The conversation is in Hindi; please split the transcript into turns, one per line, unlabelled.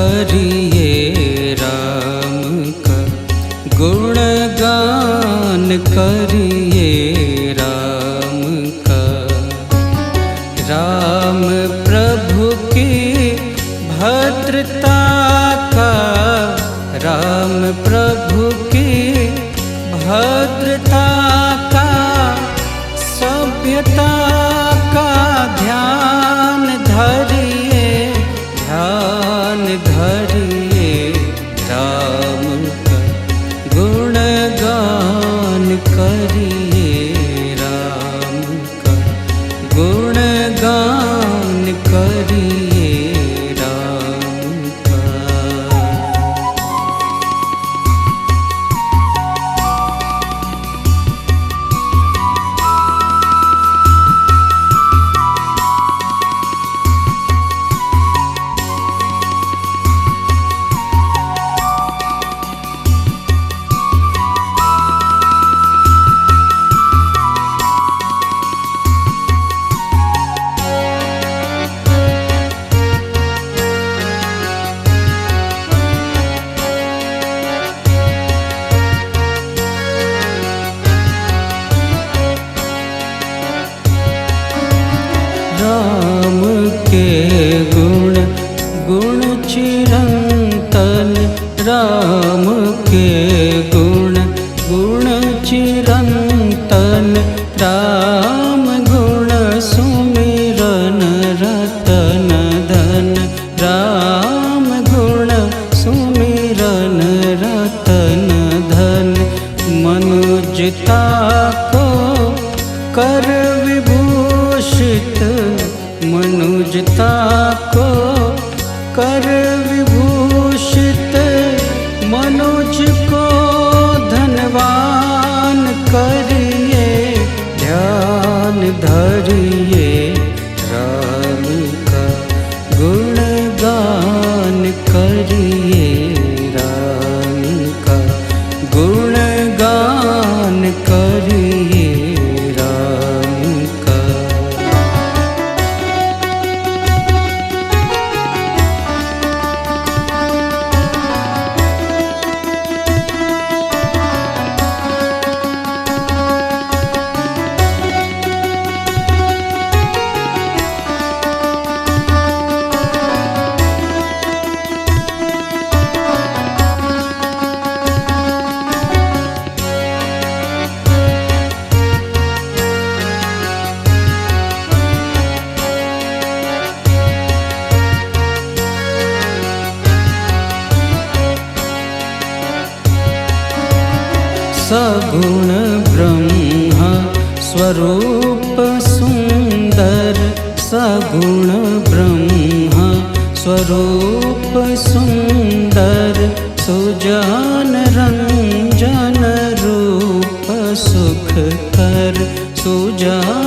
करिए राम का, गुणगान करिए राम का। राम प्रभु की भद्रता का, राम प्रभु की भद्रता का, सभ्यता का ध्यान धरिए, ध्यान धरिए राम का, गुणगान करिए राम का, गुणगान करिए राम का। राम के गुण गुण चिरंतन, राम के गुण गुण चिरंतन, राम गुण सुमिरन रतन धन, राम गुण सुमिरन रतन धन। मनुजता को कर विभूषित, मनुजता को कर विभूषित, मनुज को धनवान करिए, ध्यान धरिए राम का, गुणगान करिए राम का, गुणगान करिए राम का। सगुण ब्रह्म स्वरूप सुंदर, सगुण ब्रह्म स्वरूप सुंदर, सुजान रंजन रूप सुख कर, सुजान